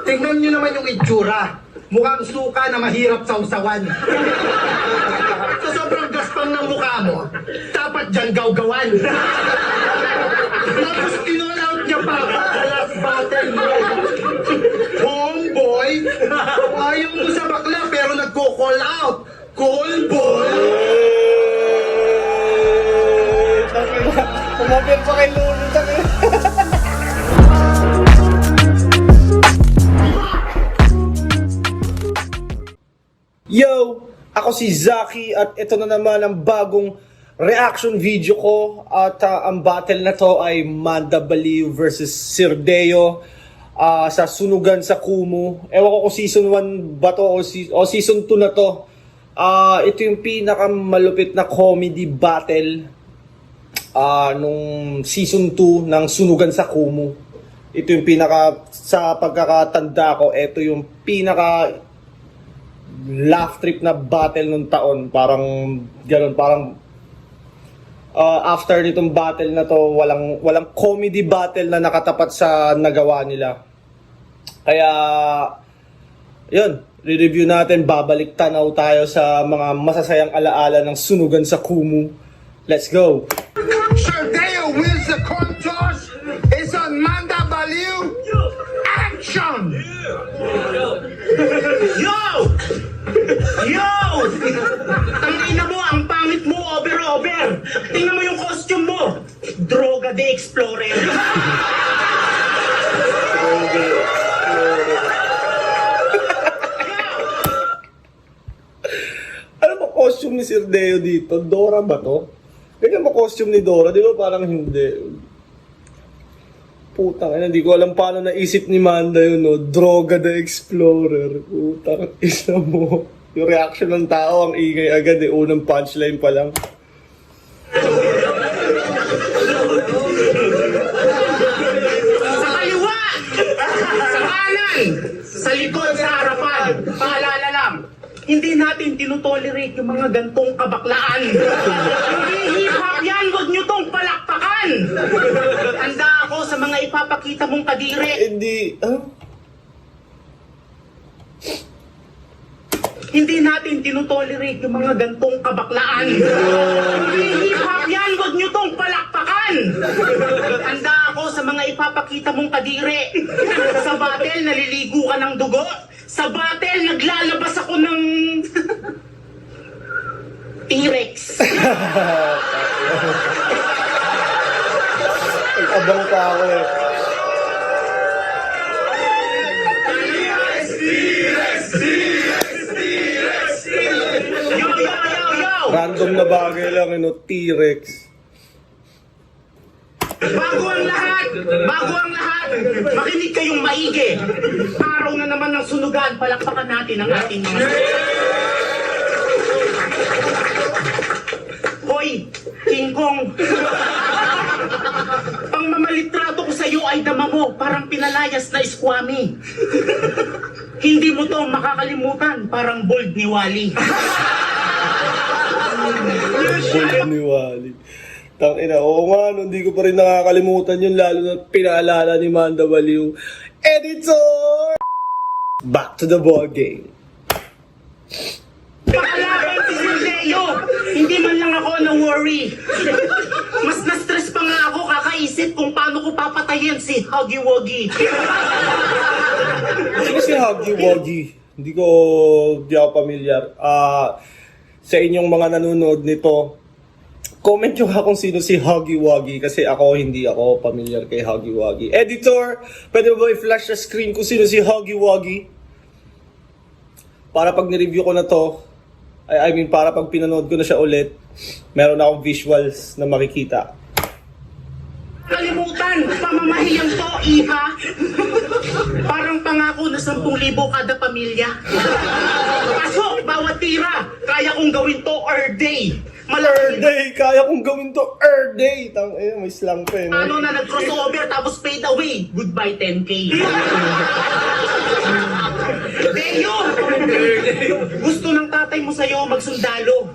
Tingnan nyo naman yung itsura. Mukhang suka na mahirap sausawan. Sa sobrang gaspang ng mukha mo, dapat dyan gawgawan. Tapos kinall out niya pa sa last battle mo. Homeboy, ayaw mo sa bakla pero nagko-call out. Call boy! Kumapit pa kay Lolo. Yo! Ako si Zaki at ito na naman ang bagong reaction video ko at ang battle na to ay Manda Baliw versus Sirdeo sa Sunugan sa Kumu. Ewan ko kung season 1 ba to o season 2 na to. Ito yung pinakamalupit na comedy battle nung season 2 ng Sunugan sa Kumu. Ito yung sa pagkakatanda ko, ito yung pinaka laugh trip na battle nung taon. Parang gano'n, parang after nitong battle na to, walang comedy battle na nakatapat sa nagawa nila. Kaya yun, re-review natin, babalik tanaw tayo sa mga masasayang alaala ng Sunugan sa Kumu. Let's go! Sirdeo wins the coin toss. It's on Manda Baliw. Action! Yo! Yo! Tangina mo, ang pangit mo, over. Tingnan mo yung costume mo. Droga the Explorer. Ano ba costume ni Sirdeo dito? Dora ba to? Ganyan ba costume ni Dora? Di ba parang hindi? Putang ina, hindi ko alam paano naisip ni Manda yun, no? Droga the Explorer. Putang ina mo. Yung reaction ng tao, ang ingay agad, eh. Unang punchline pa lang. Sa kaliwa! Sa kanan! Sa likod, sa harapan! Paalala lang, hindi natin tinutolerate yung mga gantong kabaklaan. Hindi hip-hop yan, huwag nyo tong palakpakan! Handa ako sa mga ipapakita mong kadire. Hindi, Hindi natin tinutolerate yung mga gantong kabaklaan. Hindi hip-hop yan, huwag nyo tong palakpakan! Handa ako sa mga ipapakita mong kadire. Sa battle, naliligo ka ng dugo. Sa battle, naglalabas ako ng T-Rex. abang ka ako eh. Yo! Random na bagay lang, no? T-Rex. Bago ang lahat, makinig kayong maigi. Araw na naman ng sunugan, palakpakan natin ang ating mga... Hoy, King Kong! Ang mamalitrato ko sa'yo ay dama mo, parang pinalayas na iskwami. Hindi mo to makakalimutan, parang bold ni Wally. Bold ni Wally. Tangina, oo nga, no, hindi ko pa rin nakakalimutan yun, lalo na pinaalala ni Manda Baliw. Editor! Back to the ball game. Pakalaban si Sirdeo! Hindi man lang ako na-worry. Mas na-stress pa nga ako kakaisip kung paano ko papatayin si Huggy Wuggy. Sino si Huggy Wuggy? Hindi ako pamilyar. Sa inyong mga nanonood nito, comment nyo nga kung sino si Huggy Wuggy kasi hindi ako pamilyar kay Huggy Wuggy. Editor, pwede ba i-flash sa screen kung sino si Huggy Wuggy? Para pag nireview ko na to, para pag pinanood ko na siya ulit, meron akong visuals na makikita. Kalimutan, pamamahiyang to, iha. Parang pangako na 10,000 kada pamilya. Pasok, bawat tira. Kaya kong gawin to all day. Day, kaya kong gawin to day. May slang pa eh. No? Ano na nag-crossover tapos fade away. Goodbye 10K. Deo! Gusto ng tatay mo sa'yo magsundalo.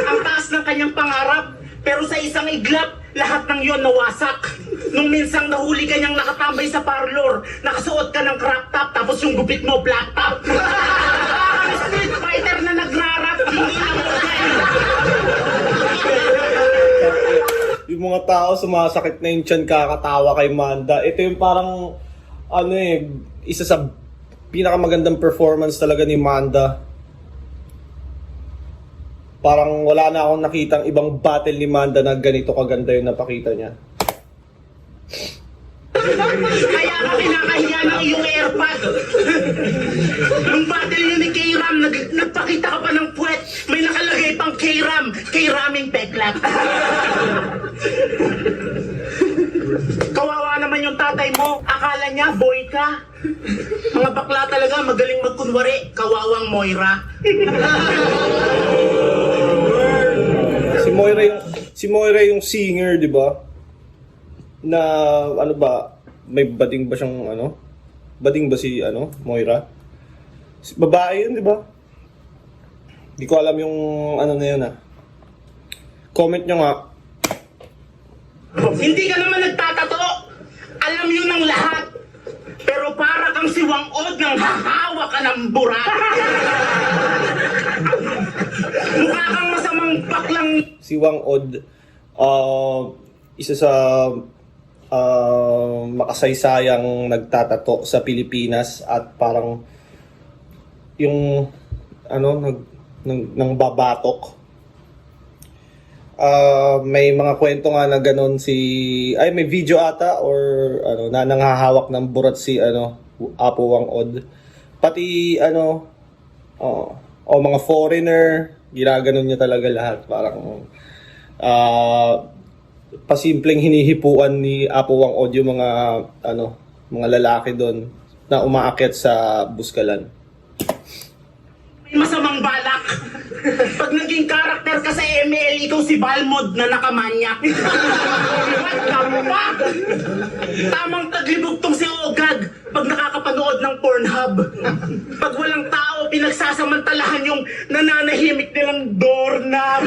Ang taas ng kanyang pangarap, pero sa isang iglap, lahat ng yon nawasak. Nung minsang nahuli ka niyang nakatambay sa parlor, nakasuot ka ng crop top, tapos yung gupit mo, black top. Street fighter na nagrarap, hindi na model. Yung mga tao sumasakit na yung tiyan kakatawa kay Manda. Ito yung parang, ano eh, isa sa pinakamagandang performance talaga ni Manda. Parang wala na akong nakitang ibang battle ni Manda na ganito kaganda yung napakita niya. Kaya ka kinakahiya ng iyong airpod. Nung battle yun ni K-Ram, nagpakita ka pa ng puwet. May nakalagay pang K-Ram. K-Raming peklat. Kawawa naman yung tatay mo. Akala niya, boy ka. Mga bakla talaga, magaling magkunwari. Kawawang Moira. Si Moira yung singer, di ba? Na ano ba, may bading ba siyang ano? Bading ba si ano, Moira? Babae yun, di ba? Di ko alam yung ano na yun ah. Comment nyo nga. Hindi ka naman nagtatato. Alam yun ng lahat. Pero para kang si Wang Od nang hahawa ka ng burat. Mukha kang masamang baklang... Si Wang Od, isa sa makasaysayang nagtatato sa Pilipinas at parang yung ano nang babatok. May mga kwento nga na ganun may video ata or ano na nanghahawak ng burat si ano Apo Wang Od. Pati ano mga foreigner, ginaganon niya talaga lahat. Parang pasimpleng hinihipuan ni Apo Wang Od yung mga lalaki doon na umaakyat sa Buskalan. May masamang balak. Pag naging karakter ka sa ML, ikaw si Balmod na nakamanyak. What the fuck? Tamang taglibog tong si Ogag pag nakakapanood ng Pornhub. Pag walang tao, pinagsasamantalahan yung nananahimik nilang doorknob.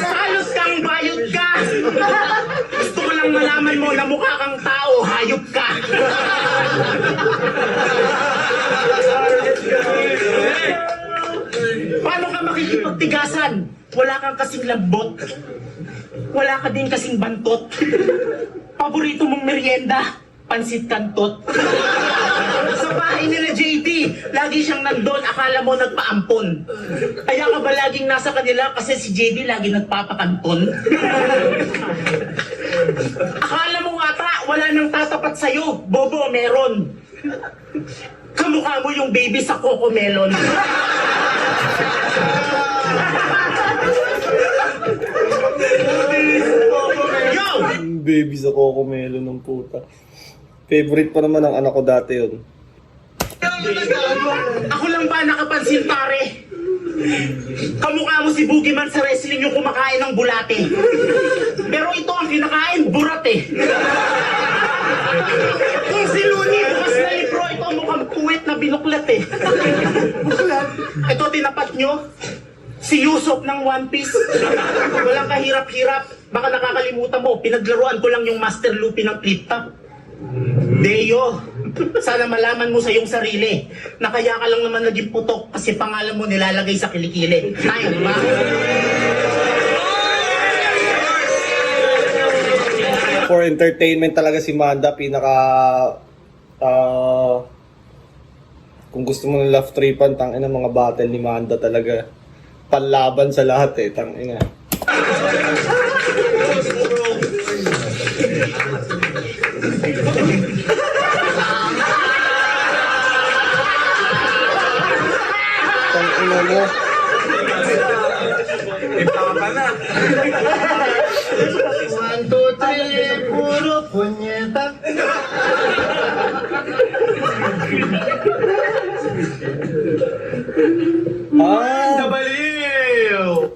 Halos kang bayot ka. Gusto ko lang malaman mo na mukha kang tao, hayop ka. Paano ka makikipagtigasan? Wala kang kasing lambot. Wala ka din kasing bantot. Paborito mong merienda, pansit kantot. Sa bahay nila JD, lagi siyang nandun, akala mo nagpaampon. Kaya ka ba laging nasa kanila kasi si JD lagi nagpapakanton? Akala mo ata, wala nang tatapat sa'yo, bobo meron. Kamukha mo yung baby sa Coco Melon. Yo! Baby sa Coco Melon ng puta. Favorite pa naman ng anak ko dati yun. Ako lang ba nakapansin pare? Kamukha mo si Boogeyman sa wrestling yung kumakain ng bulate. Pero ito ang kinakain, burat eh. Kung si Looney bukas na libro, ito mukhang puwet na binuklat eh. Ito tinapat nyo, si Yusop ng One Piece. Walang kahirap-hirap. Baka nakakalimutan mo, pinaglaruan ko lang yung Master Luffy ng flip top. Deo, sana malaman mo sa iyong sarili na kaya ka lang naman naging putok kasi pangalan mo nilalagay sa kilikili. Tayo, di ba? For entertainment talaga si Manda, kung gusto mo ng love tripan, tangina mga battle ni Manda talaga. Panlaban sa lahat eh, tangina. Tangina mo. One, two, three, puro punyeta.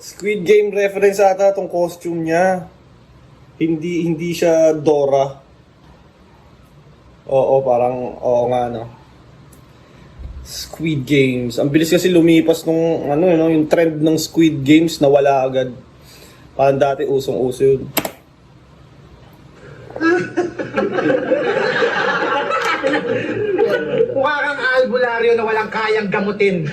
Squid Game reference ata tong costume niya. Hindi siya Dora. Oo, parang nga no. Squid Games. Ang bilis kasi lumipas nung yung trend ng Squid Games nawala agad. Parang dati usong-uso yun. Mukha kang albularyo na walang kayang gamutin.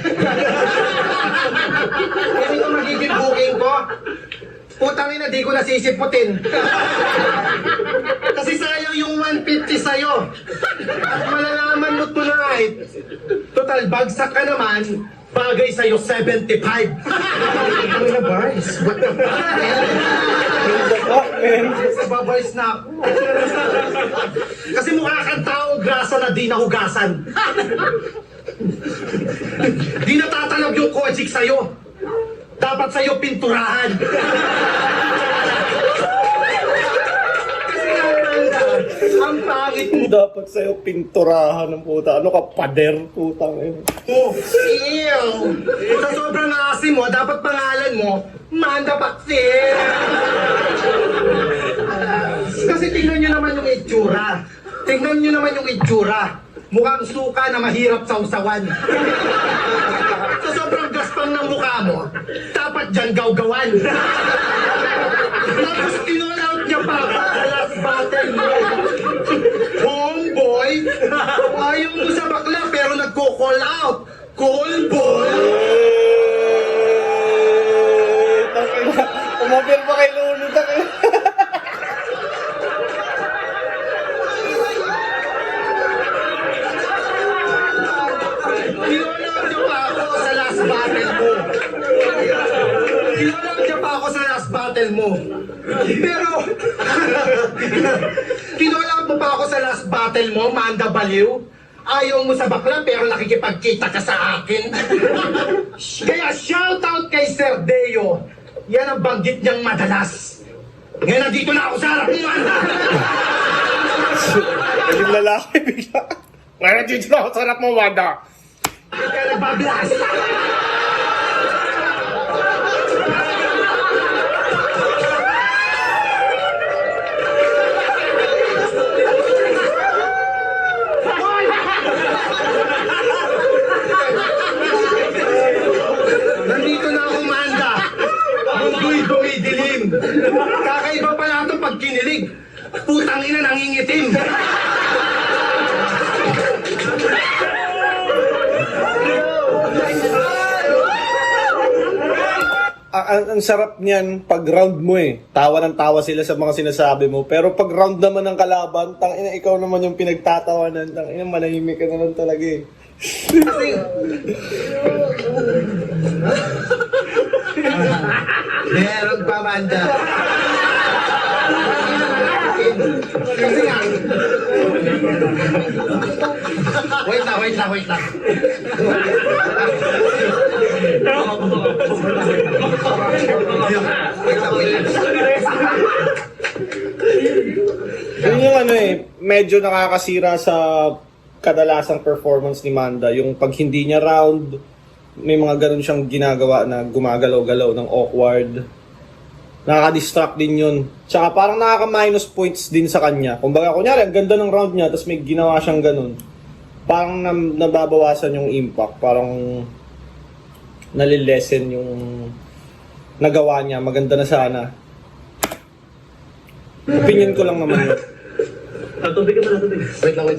Kaya ito magiging booking ko. Putang ina, di ko nasisiputin. Kasi sayang yung 150 sa'yo. At malalaman mo tonight, total bagsak ka naman, bagay sa'yo 75. Ano na bars? What the fuck? Sababars na ako. Kasi mukha kang taong grasa na di nahugasan. Di natatalab yung kochik sa'yo. Dapat sa'yo pinturahan. Kasi nga, Amanda, ang pangit mo. Dapat sa'yo pinturahan ng puta. Ano ka, pader, putang ina. Oh, ew! Sa sobrang asim mo, dapat pangalan mo, Manda Baksin! Kasi tingnan nyo naman yung itsura. Tingnan nyo naman yung itsura. Mukhang suka na mahirap sausawan. Sa sobrang gaspang ng mukha mo, dapat dyan gawgawan. Tapos in-all out niya pa sa last battle mo. Homeboy, ayaw mo sa bakla pero nagko-call out. Call boy! Umapir pa kay Lolo, takina. Kinolak niyo pa ako sa last battle mo. Kinolak niyo pa ako sa last battle mo. Pero, kinolak mo pa ako sa last battle mo, Manda Baliw. Ayaw mo sa bakla pero nakikipagkita ka sa akin. Kaya shoutout kay Sir Deo. Yan ang banggit niyang madalas. Ngayon nandito na ako sa harap mo, Manda. Yung lalaki bigla. Ngayon dito na ako sa harap mo, Wanda. Kaya nagbablas. Nandito na ako, Manda. Mundo'y dumidilim. Kakaiba pala ito pag kinilig. Putang ina, nangingitim. Ang sarap niyan pag round mo eh. Tawa ng tawa sila sa mga sinasabi mo. Pero pag round naman ng kalaban, tangina ikaw naman yung pinagtatawanan. Tangina manahimik ka naman talaga eh. Meron pa, Manda. Kasi nga. Wait lang. Yun yung ano eh, medyo nakakasira sa kadalasang performance ni Manda. Yung pag hindi niya round, may mga ganun siyang ginagawa na gumagalaw-galaw ng awkward. Nakaka-distract din yun. Tsaka parang nakaka-minus points din sa kanya. Kumbaga, kunyari, ang ganda ng round niya, tapos may ginawa siyang ganun. Parang nababawasan yung impact. Parang nalilesen yung nagawa niya. Maganda na sana. Opinion ko lang naman yun. Tubig ka pala, tubig. Wait lang.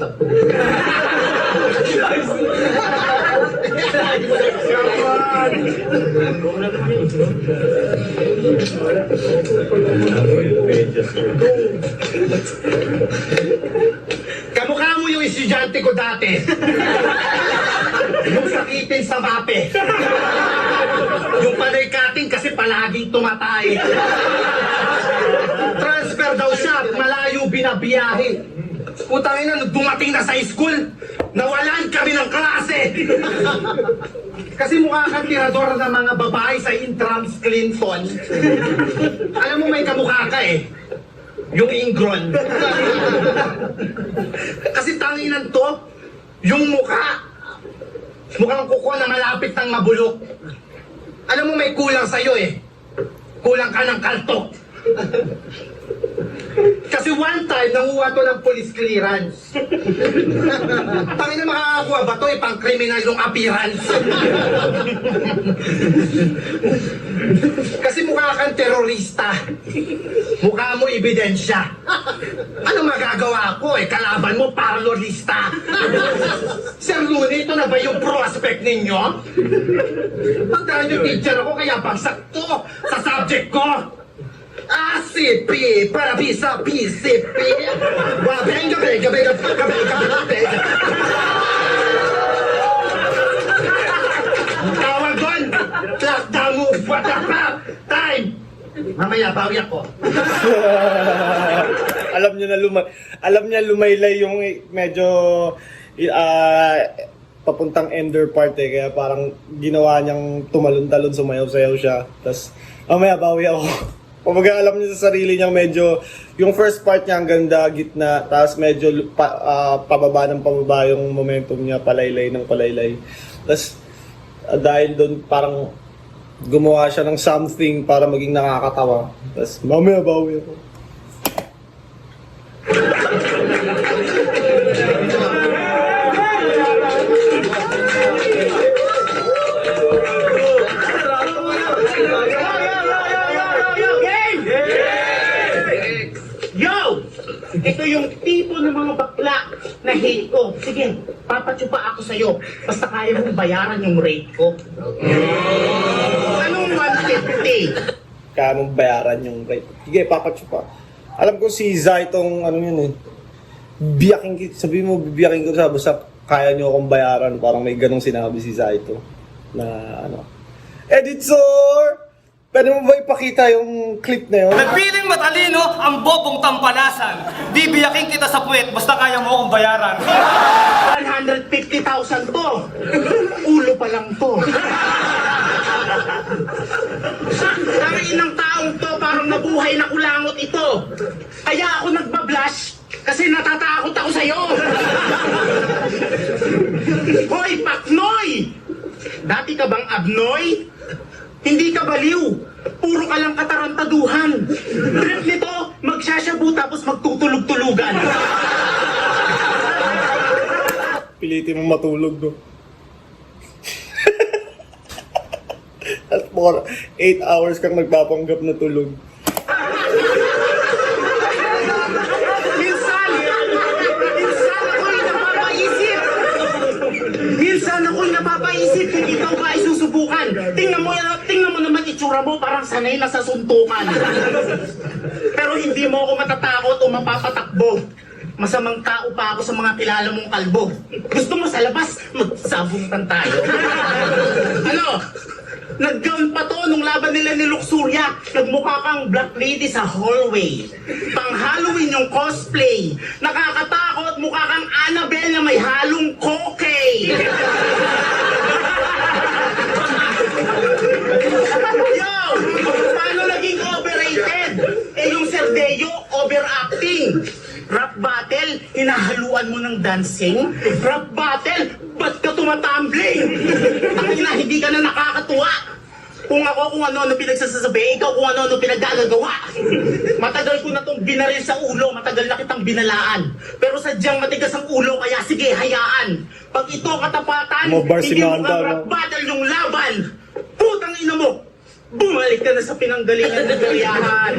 Kamukha mo yung estudyante ko dati. Yung sakitin sa mape. Yung panay cutting kasi palaging tumatay. Transfer daw siya at malayo binabiyahe. Putang ina, nung dumating na sa school, nawalan kami ng klase. Kasi mukha kang tirador ng mga babae sa intrams Clinton. Alam mo may kamukha ka eh. Yung ingron. Kasi tanginan to, yung mukha, mukhang kuko na malapit ng mabulok. Alam mo may kulang sa'yo eh. Kulang ka ng kaltok. Kasi one time, nanguha to ng police clearance. Tangin na makakakuha ba to pang criminal yung appearance? Kasi mukha kang terorista. Mukha mo ebidensya. Ano magagawa ko kalaban mo parlorista. Sir Looney, ito na ba yung prospect ninyo? Pagdaan yung teacher ako kaya bagsak to sa subject ko. ACP para bisa PCP. Wabeng gabi. Tawag doon. Lockdown move. What the fuck? Time. Mamaya, bawi ako. alam niya lumaylay yung medyo papuntang ender part kaya parang ginawa niyang tumalon-talon, sumayaw-sayaw siya. Tapos mamaya bawi ako. Kumbaga alam niya sa sarili niya medyo yung first part niya ang ganda, gitna, tapos medyo pababa ng pababa yung momentum niya, palaylay ng palaylay. Tapos dahil doon parang gumawa siya ng something para maging nakakatawa. Tapos mamaya bawi ako. Yo! Ito yung tipo ng mga bakla na hate ko. Sige, papatsupa ako sa'yo. Basta kaya mong bayaran yung rate ko. Anong 150? Kaya mong bayaran yung rate. Sige, papatsupa. Alam ko si Zai tong ano yun biyakin, sabi mo bibiyakin ko sa basta kaya nyo akong bayaran. Parang may ganong sinabi si Zai to. Na ano. Editor! Pwede mo ba ipakita yung clip na yun? Nagpiling matalino ang bobong tampalasan. Bibiyakin kita sa puwet basta kaya mo akong bayaran. 150,000 to. Ulo pa lang to. Ang inang taong to, parang nabuhay na kulangot ito. Kaya ako nagbablush kasi natatakot ako sa'yo. Hoy, Paknoy! Dati ka bang abnoy? Hindi ka baliw. Puro ka lang katarantaduhan. Trip nito, magsasyabu tapos magtutulog-tulugan. Pilitin mong matulog, no? At for 8 hours kang nagpapanggap na tulog. Minsan ako'y napapaisip kung ikaw ba ay susubukan. Tingnan mo naman itsura mo, parang sanay na sa suntukan. Pero hindi mo ako matatakot o mapapatakbo. Masamang tao pa ako sa mga kilala mong kalbo. Gusto mo sa labas, magsabuntan tayo. Ano? Nag-gown pa to nung laban nila ni Luxuria. Nagmukha kang black lady sa hallway. Pang Halloween yung cosplay. Nakakatakot, mukha kang Annabelle na may halong kokey. Yo! Paano naging overrated? Yung Serdeo, overacting. Rap battle, hinahaluan mo ng dancing. Rap battle, ba't ka tumatumbling? Ang ina, hindi ka na nakakatuwa. Kung ako kung ano pinagsasabi, ikaw kung ano pinaggagawa. Matagal ko na tong binaril sa ulo, matagal na kitang binalaan. Pero sadyang matigas ang ulo, kaya sige, hayaan. Pag ito katapatan, hindi mo kang rap battle yung laban. Putang ina mo! Bumalik ka na sa pinanggalingan ng galiyahan.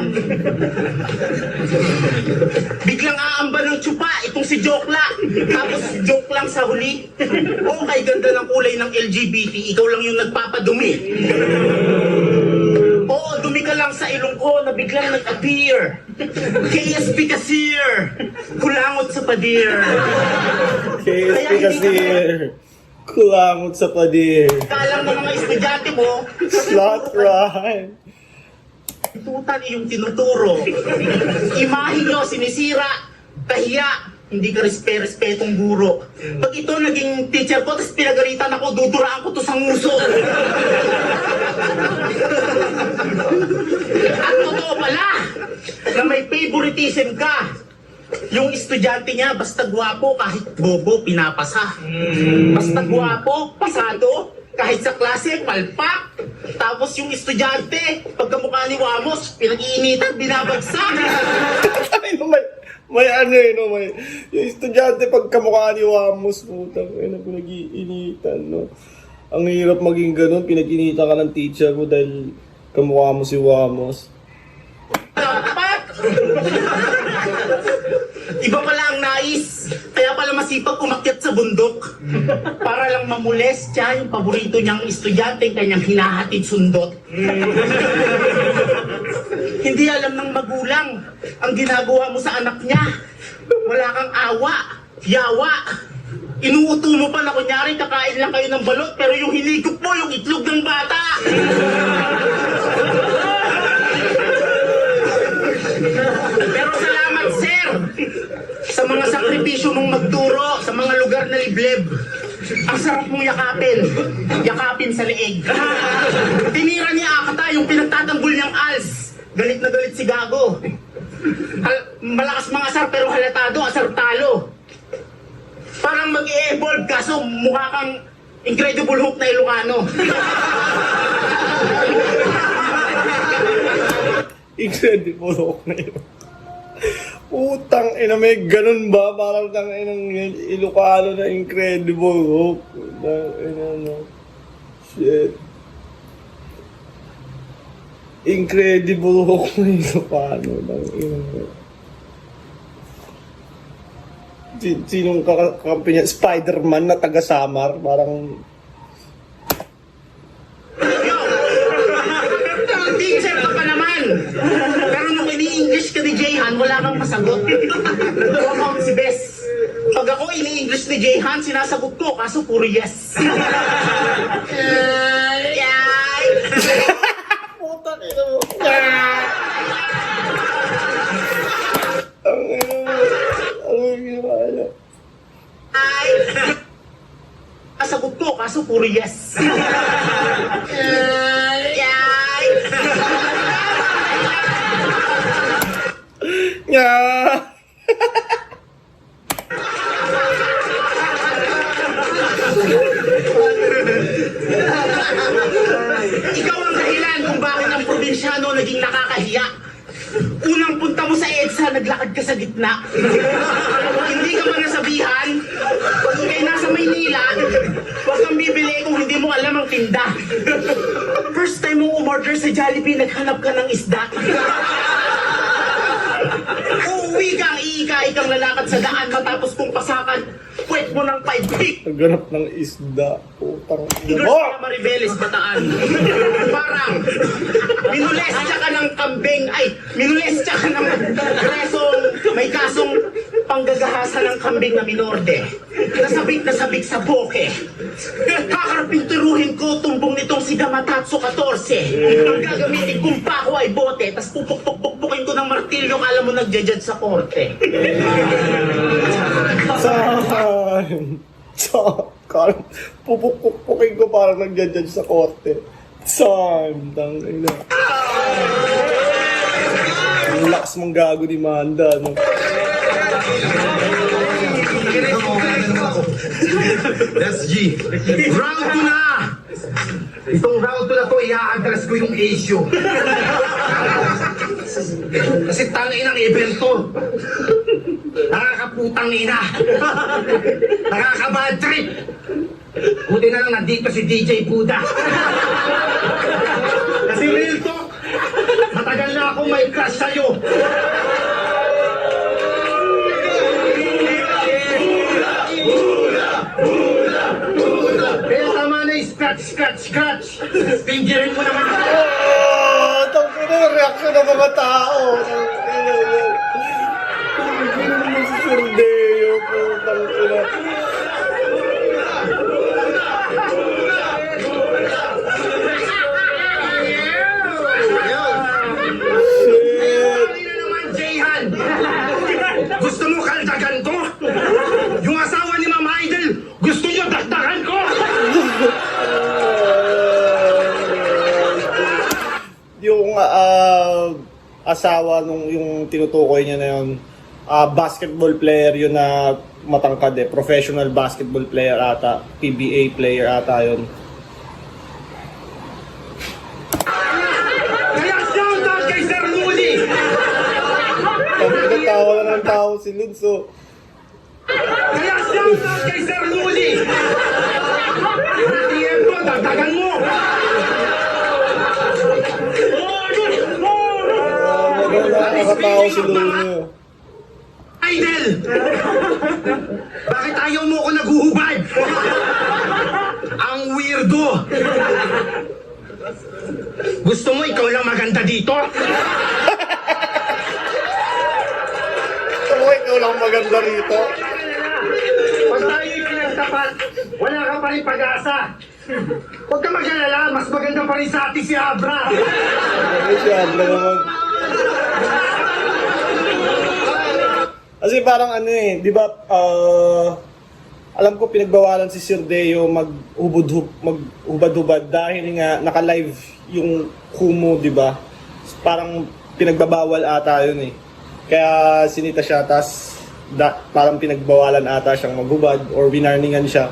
Biglang aamba ng tsupa, itong si Jokla. Tapos joke lang sa huli. Okay, ganda ng kulay ng LGBT, ikaw lang yung nagpapadumi. Oo, dumi ka lang sa ilong ko na biglang nag-appear. KSP Cashier, kulangot sa padir. KSP Cashier, kulangot sa padir. Kalang ng mga estudyante mo, Slot rhyme. tutan iyong tinuturo. Imahin nyo, sinisira, kahiya, hindi ka respetong guro. Pag ito naging teacher ko, tapos pinagalitan ako, duduraan ko to sa nguso. At totoo pala, na may favoritism ka. Yung estudyante niya, basta gwapo, kahit bobo, pinapasa. Basta gwapo, pasado, kahit sa klase, palpak. Tapos yung estudyante, pagkamukha ni Wamos, pinag-iinitan, binabagsak. Ay naman. May ano eh, no? May, yung estudyante pag kamukha ni Wamos, putang ina, pinag-iinitan, no? Ang hirap maging ganun, pinag-initan ka ng teacher mo dahil kamukha mo si Wamos. Dapat! Iba pala ang nais. Kaya pala masipag umakyat sa bundok. Para lang mamolestya yung paborito niyang estudyante, kanyang hinahatid sundot. Hindi alam ng magulang ang ginagawa mo sa anak niya. Wala kang awa, yawa. Inuuto mo pa na kunyari kakain lang kayo ng balot, pero yung hinigop mo yung itlog ng bata. Pero salamat, sir, sa mga sakripisyo mong magturo sa mga lugar na liblib. Ang sarap mong yakapin. Yakapin sa leeg. Tinira niya Akata yung pinagtatanggol niyang als. Galit na galit si Gago. Malakas mga asar pero halatado, asar talo. Parang mag-i-evolve kaso mukha kang Incredible Hulk na Ilocano. Incredible Hulk na yun. Utang ina, may ganun ba? Parang tang inang Ilocano na Incredible Hulk. Utang ina, no. Shit. Incredible Hulk na Ilocano. Utang ina, no. Sinong kakampi niya? Spider-Man na taga-Samar? Parang... Teacher ka pa naman! Pero nung ini-English ka ni Jayhan, wala kang masagot. Huwag ako si Bes. Pag ako ini-English ni Jayhan, sinasagot ko, kaso puro yes. Yay! Puta ina mo. Ang ina mo. Ang ginawa niya. Ay! Sagot ko, kaso puro yes. Yay! Yeah. Ikaw ang dahilan kung bakit ang probinsyano naging nakakahiya. Unang punta mo sa EDSA, naglakad ka sa gitna. Hindi ka ba nasabihan? Pag ikay nasa Maynila, huwag kang bibili kung hindi mo alam ang tinda. First time mo umorder sa Jollibee, naghanap ka ng isda. Uuwi kang iikay kang lalakad sa daan matapos kung pasakan, puwet mo ng 5 feet. Nagganap ng isda. Putang ina Girls mo. kaya Maribeles Bataan. Parang, minulestya ka ng kambing, ay, minulestya ka ng presong, may kasong panggagahasa ng kambing na minorde. Nasabik sa boke. Kakaraping turuhin ko tumbong nitong si Gamatatsu 14. Ang gagamitin kong pako ay bote, tas pupuk-puk-puk-pukin ko ng martilyo, kala mo nagja-judge sa korte. Saan? Pupuk-pukin ko parang nagja-judge sa korte. Saan? Tangina. Ang lakas mong gago ni Manda, no? That's G. Round 2 na! Itong round 2 na to, i-address ko yung issue. Kasi tangin ang event to. Nakakaputang ina. Nakakabad trip. Buti na lang nandito si DJ Buda. Kasi real talk, matagal na ako may crush sa'yo. Kaya tama na yung scratch. Pinggirin mo naman ako. Oh, tangina yung reaction ng mga tao. Tangina yun. Tangina mo si Surdeo, putang ina. Shit. Kanina naman, Jayhan. Gusto mo kaldagan ko? Yung asawa ni Mama Idol, gusto niyo dagdagan ko? Yung asawa nung yung tinutukoy niya na yun, basketball player yun na matangkad eh. Professional basketball player ata. PBA player ata yun. Kaya shoutout kay Sir Luli! Tawa na ng tao si si Lunso. Kaya shout out kay Sir Luli! DM mo, dagdagan mo! Nakakatawa si Lunso. Idol! Bakit ayaw mo ako naguhubad? Ang weirdo! Gusto mo ikaw lang maganda dito? Oh, ikaw lang maganda rito. Pag tayo pinagtapat, wala ka pa rin pag-asa. Huwag ka mag-alala, mas maganda pa rin sa atin si Abra. Ay, siya, naman. Kasi parang ano eh, di ba, alam ko pinagbawalan si Sir Deo maghubad-hubad dahil nga naka-live yung Kumu, di ba? Parang pinagbabawal ata yun eh. Kaya sinita siya, tas parang pinagbawalan ata siyang maghubad or winarningan siya.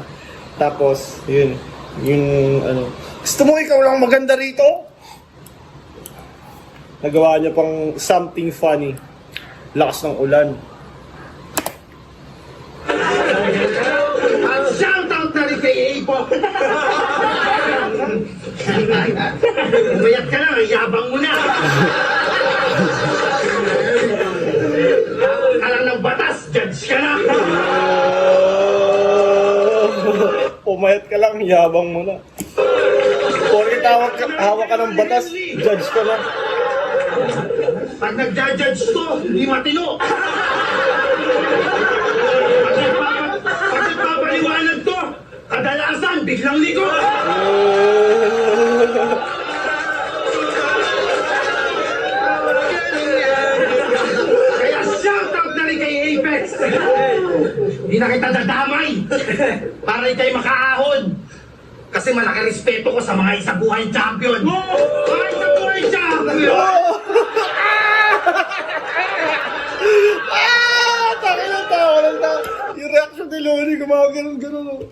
Tapos, yun, yung ano, gusto mo ikaw lang maganda rito? Nagawa niya pang something funny. Lakas ng ulan. At shoutout na rin kay Apo. Umayat ka lang, yabang mo na. Alam ng batas, judge ka na. Pumayat ka lang, yabang mo na. Porkit hawak ka ng batas, judge ka na. Pag nagja-judge to, hindi matino. Pag nagpapaliwanag to, kadalasan, biglang ligo. Kaya shoutout na rin kay Apex. Hindi na kita dadamay para ikay makaahon. Kasi malaki respeto ko sa mga isabuhay champion. Mga isabuhay champion! Taki lang tao, walang tao. Yung reaction ni Loni, gumagano'n-gano'n. Oh.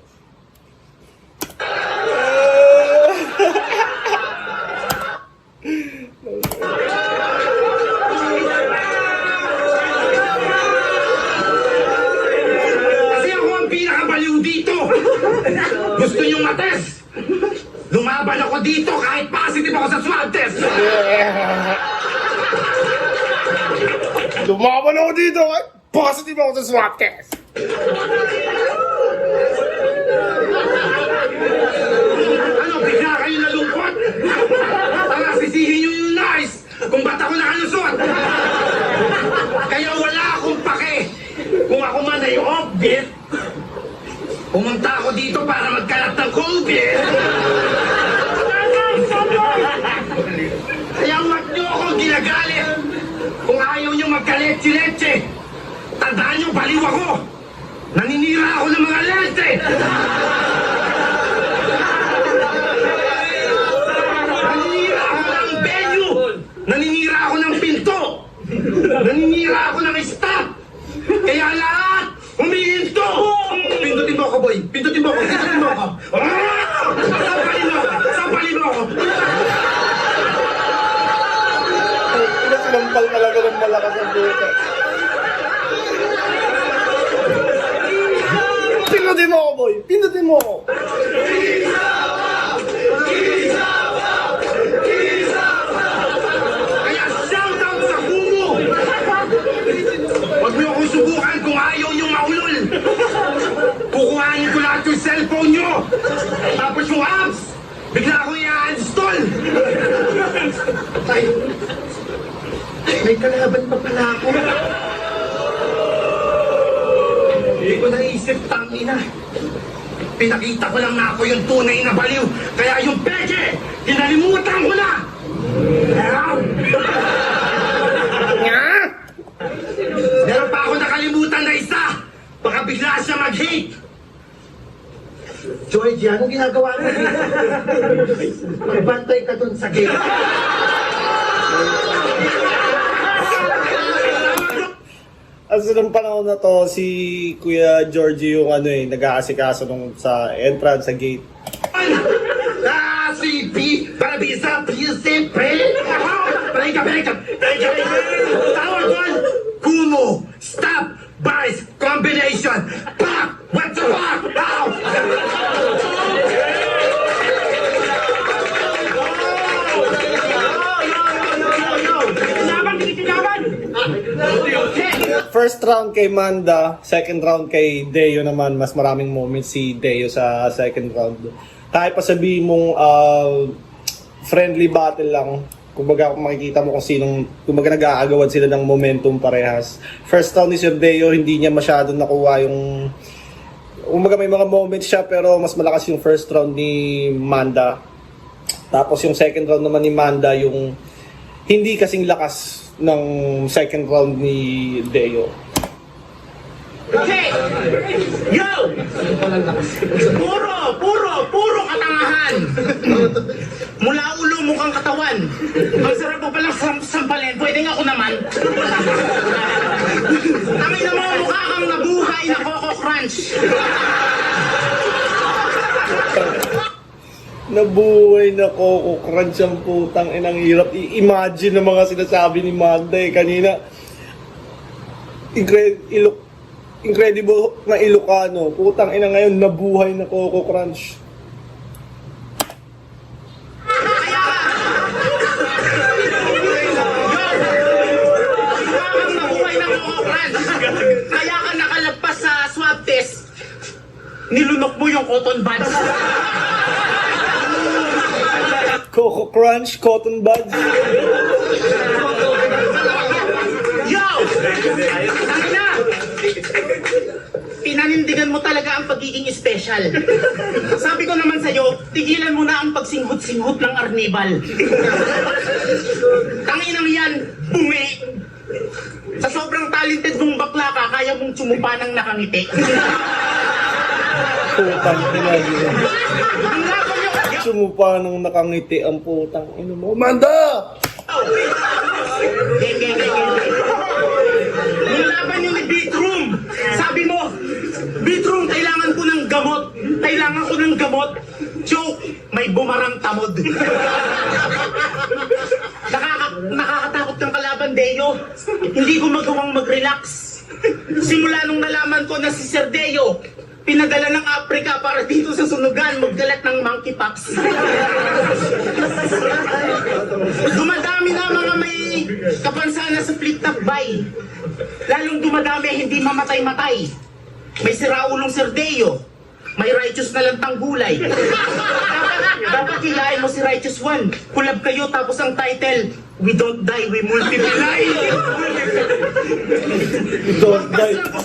Kasi ako ang pinakabaliw dito. Gusto niyong mates? Lumaban ako dito kahit positive ako sa swab test. Lumaban ako dito, eh. Positive ako sa swab test. Ano, bigla kayo nalungkot? Tara, sisihin niyo yung nurse kung ba't ako nakalusot. Kaya wala akong pake. Kung ako man ay obvious, pumunta ako dito para magkalat ng COVID. Kaya wag niyo akong ginagalit. Kung ayaw niyo magka-leche-leche, tandaan niyo, baliw ako. Naninira ako ng mga lente. Naninira ako ng venue. Naninira ako ng pinto. Naninira ako ng staff. Kaya lahat, humihinto. Pindutin mo ako, boy. Pindutin mo ako. Pindutin mo ako. Sampalin mo ako. Sampalin mo ako. Sinampal talaga ng malakas ang buka. Pindutin mo ako, boy. Pindutin mo ako. Kaya shoutout sa Kumu! Huwag niyo akong subukan kung ayaw niyong maulol. Kukuhanin ko lahat yung cellphone niyo. Tapos yung apps, bigla akong i-install. Ay, may kalaban pa pala ako. Hindi ko naisip, tangina. Pinakita ko lang na ako yung tunay na baliw. Kaya yung peke, kinalimutan ko na. Meron pa ako nakalimutan na isa. Baka bigla siya mag-hate. Georgie, anong ginagawa mo dito? Magbantay ka dun sa gate. As ng panahon na to, si Kuya Georgie yung ano eh, nag-aasikaso nung sa entrance, sa gate. Si P, para bisa, siyempre. Tawag doon, Kumu, stop Vice combination. Fuck! What the fuck? Ow! First round kay Manda, second round kay Deo naman, mas maraming moments si Deo sa second round. Kahit pa sabihin mong friendly battle lang, kumbaga makikita mo kung sinong, kumbaga nag-aagawan sila ng momentum parehas. First round ni Sir Deo, hindi niya masyadong nakuha yung, kumbaga may mga moments siya pero mas malakas yung first round ni Manda. Tapos yung second round naman ni Manda, yung hindi kasing lakas ng second round ni Deo. Okay! Yo! Puro katangahan! Mula ulo mukhang katawan. Ang sarap mo palang sampalin. Pwede nga ako naman. Tangin na mo, mukha kang nabuhay na Coco Crunch. Nabuhay na Coco Crunch ang putang inang hirap i-imagine ng mga sinasabi ni Manda kanina. Incredible na Ilocano. Putang ina ngayon nabuhay na Coco Crunch. Mukha kang nabuhay na Coco Crunch. Kaya ka nakalagpas sa swab test. Nilunok mo yung cotton buds. Coco Crunch, Cotton Buds. Yo! Tangina! Pinanindigan mo talaga ang pagiging special. Sabi ko naman sa'yo, tigilan mo na ang pagsinghot-singhot ng arnibal. Tanginang yan, bumi! Sa sobrang talented mong bakla ka, kaya mong tsumupa ng nakangiti. Putang ina yun. Ang laban nyo! Sumupa nung nakangiti ang putang ina mo. Manda! Yung laban nyo ni Beatroom, sabi mo, Beatroom, kailangan ko ng gamot. Kailangan ko ng gamot. Joke, may bumarang tamod. Nakakatakot kang kalaban, Deo. Hindi ko magawang mag-relax. Simula nung nalaman ko na si Sir Deo, pinadala ng Africa para dito sa sunugan magdalat ng monkeypox. Dumadami na mga may kapansana sa flip-top buy. Lalong dumadami hindi mamatay-matay. May siraulong Sir Deo. May righteous na lantang gulay. Dapat hilahin mo si Righteous One. Kulab kayo tapos ang title, We Don't Die, We Multiply.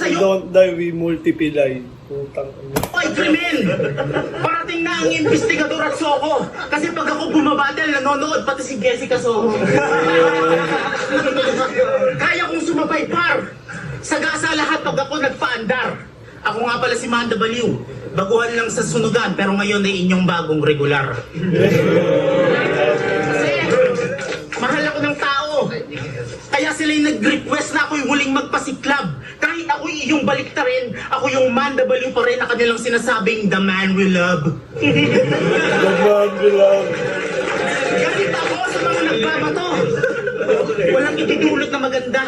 We don't die, we multiply. Putang ina. Oy, krimen! Parating na ang investigador at Soko. Kasi pag ako bumabatel, nanonood pati si Jessica Soho. Kaya kong sumabay par. Sagasa lahat pag ako nagpaandar. Ako nga pala si Manda Baliw. Baguhan lang sa sunugan pero ngayon ay inyong bagong regular. Kasi mahal ako ng tao. Kaya sila'y nag-request na ako'y huling magpasiklab. Kahit ako'y iyong baliktarin, ako yung Manda Baliw pa rin na kanilang sinasabing the man we love. Galit ako sa mga nagbabato. Walang itutulot na maganda.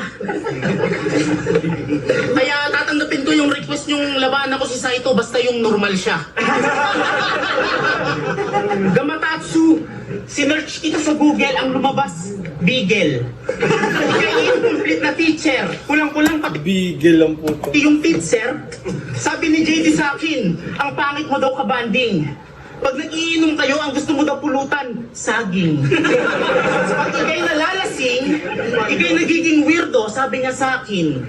Kaya tatanggapin ko yung request yung labanan ko si Saito basta yung normal siya. Gamatatsu, sinearch kita sa Google, ang lumabas, Bigel. Kaya complete na teacher, kulang-kulang pati Bigel ang puto. yung teacher. Sabi ni JD sa akin, ang pangit mo daw kabanding. Pag nag-iinom kayo, ang gusto mo daw pulutan, saging. Pag ikay nalalasing, ikay nagiging weirdo, sabi niya sa akin.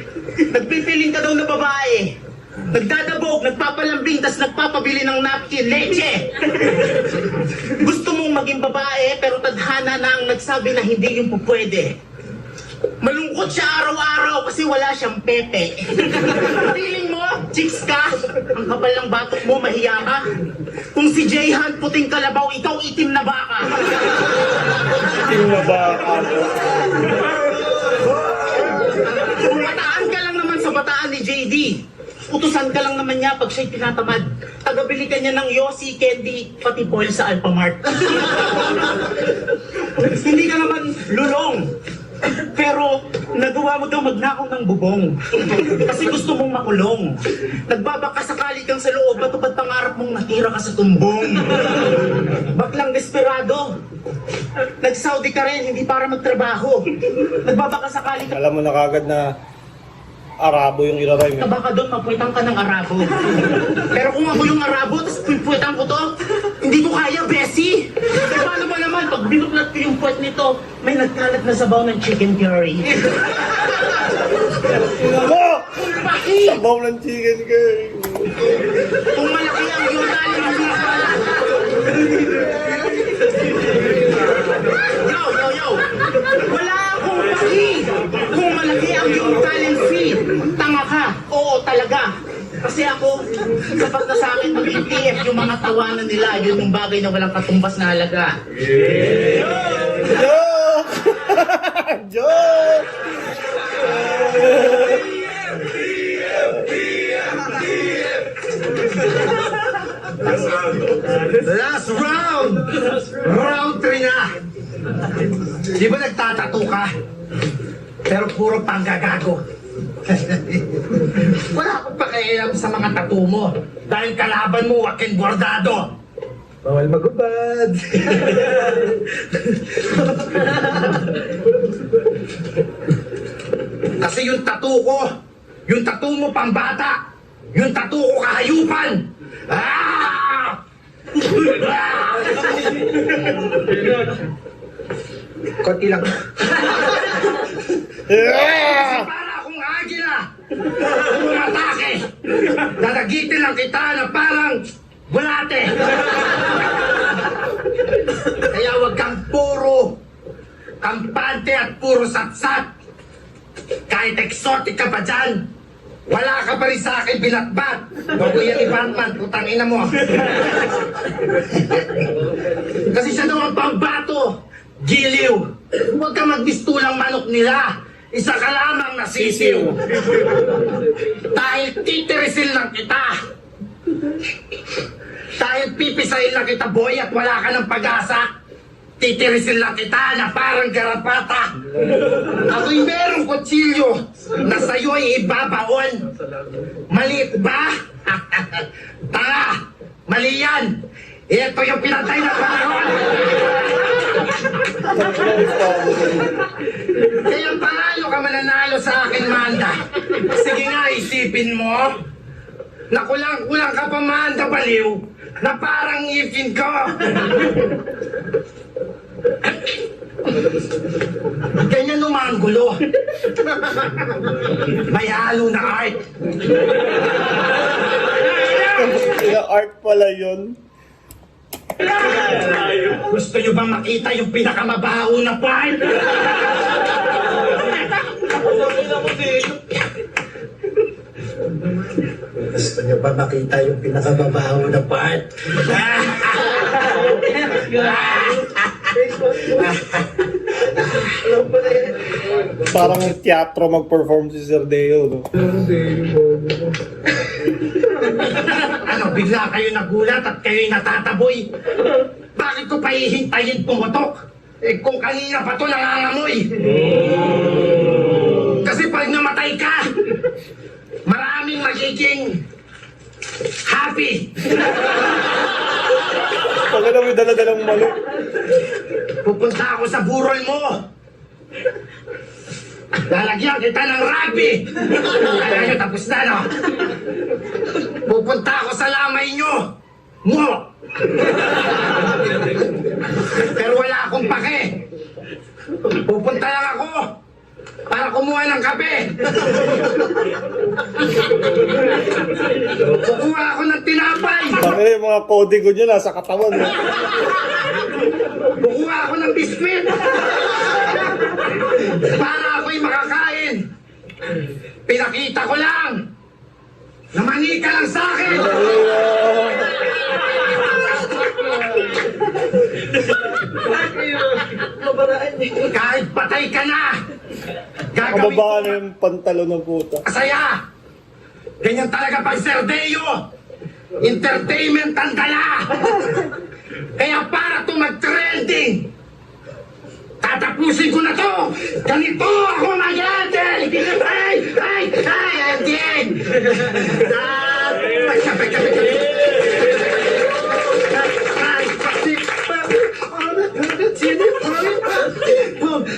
Nagpipiling ka daw na babae. Nagdadabog, nagpapalambing, tas nagpapabili ng napkin, leche. Gusto mong maging babae, pero tadhana na ang nagsabi na hindi yung pupwede. Malungkot siya araw-araw kasi wala siyang pepe. Feeling mo, chicks ka? Ang kapal ng batok mo, mahiya ka? Kung si Jayhan puting kalabaw, ikaw itim na baka. Itim na baka. Kung bataan ka lang naman sa bataan ni JD, utusan ka lang naman niya pag siya'y tinatamad. Tagabili ka niya ng Yossi, candy, pati boil sa Alphamart. Hindi ka naman lulong. Pero nagawa mo daw magnakaw ng bubong. Kasi gusto mong makulong. Nagbabaka sakali kang sa loob at ba't pangarap mong natira ka sa tumbong. Baklang desperado. Nag-Saudi ka rin, hindi para magtrabaho. Nagbabaka sakali ka. Alam mo na kagad na Arabo yung iraray mo. Baka doon mapuwitan ka ng Arabo. Pero kung ako yung Arabo, tapos puwitan ko to, hindi ko kaya, Bessie! Eh, paano ba naman, pag binuklat ko yung puwet nito, may nagkalat na sabaw ng chicken curry. Ano? Paki! Sabaw ng chicken curry. Kung malaki ang yutal, Yo! Wala akong paki! Kung malaki ang yung talent fee, tanga ka! Oo, talaga! Kasi ako, sapat na sa akin mag-ETF yung mga tawanan nila, yun yung bagay na walang katumbas na halaga. Joke! Joke! Last round! Round 3 na! Di ba nagtatato ka? Pero puro panggagago. Wala akong pakialam sa mga tattoo mo. Dahil kalaban mo, wakin bordado. Bawal magubad. Kasi yung tattoo ko, yung tattoo mo pambata, yung tattoo ko kahayupan. Ah! Konti lang. Yeah! Para akong agila. Umatake. Dadagitin lang kita na parang bulate. Kaya wag kang puro kampante at puro satsat. Kahit exotic ka pa dyan, wala ka pa rin sa akin binatbat. Bago yan ni Batman, putang ina mo. Kasi siya daw ang pambato. Giliw. Huwag ka magbistulang manok nila. Isa ka lamang nasisiw. Dahil titirisin lang kita. Dahil pipisahin lang kita, boy, at wala ka ng pag-asa. Titirisin lang kita na parang garapata. Ako'y merong kutsilyo na sa'yo'y ibabaon. Maliit ba? Tanga! Mali yan! Ito yung pinatay na panahon! Kaya panalo ka mananalo sa akin, Manda. Sige nga, isipin mo na kulang-kulang ka pa, Manda, baliw, na parang ngipin ko. Ganyan lumanggulo. May halo na art. Kaya art pala yun. Gusto nyo bang makita yung pinakamabaho na part? Gusto nyo ba makita yung pinakamabaho na part? Parang teatro mag-perform si Sir Deo, no? Ano, bigla kayo nagulat at kayo'y natataboy? Bakit ko pa hihintayin pumutok? Eh kung kanina pa to nangangamoy. Kasi pag namatay ka, maraming magiging happy. Pag na may dala-dalang manok. Pupunta ako sa burol mo. Lalagyan kita ng rabi. Kaya nyo, tapos na, no? Pupunta ako sa lamay nyo. Mo. Pero wala akong pake. Pupunta lang ako para kumuha ng kape. Kukuha ako ng tinapay. Bakit yung mga kodigo nyo nasa katawan, no? Kukuha ako ng biskwit. Para ako'y makakain. Pinakita ko lang na mani ka lang sa akin. Kahit patay ka na, gagawin ko Kababa na yung pantalon ng puta. masaya. Ganyan talaga pag Sir Deo. Entertainment ang dala. Kaya para to mag-trending, Tatapusin ko na to! Ganito ako mag-ate! Ay! Again!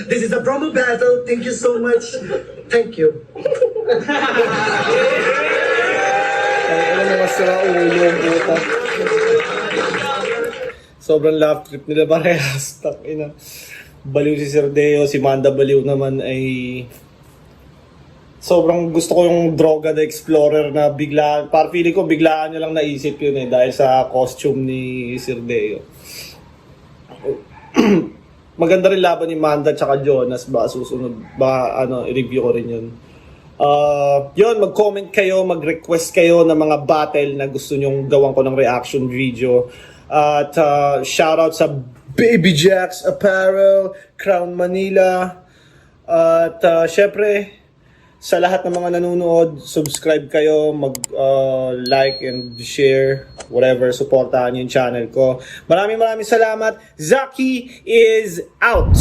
This is a promo battle. Thank you so much. Thank you. Ano mga sira ulo ang puta. Sobrang laugh trip nila parehas. Ina. Baliw si Sir Deo, si Manda Baliw naman ay sobrang gusto ko yung droga the explorer na bigla, para feeling ko biglaan niya lang naisip yun dahil sa costume ni Sir Deo. Maganda rin laban ni Manda tsaka Jonas, ba susunod ba i-review ko rin yun. Yun, mag-comment kayo, mag-request kayo ng mga battle na gusto nyong gawan ko ng reaction video. At shoutout sa Baby Jacks Apparel, Crown Manila. At syempre, sa lahat ng mga nanonood, subscribe kayo, mag-like and share, whatever, supportahan yung channel ko. Maraming salamat. Zaki is out!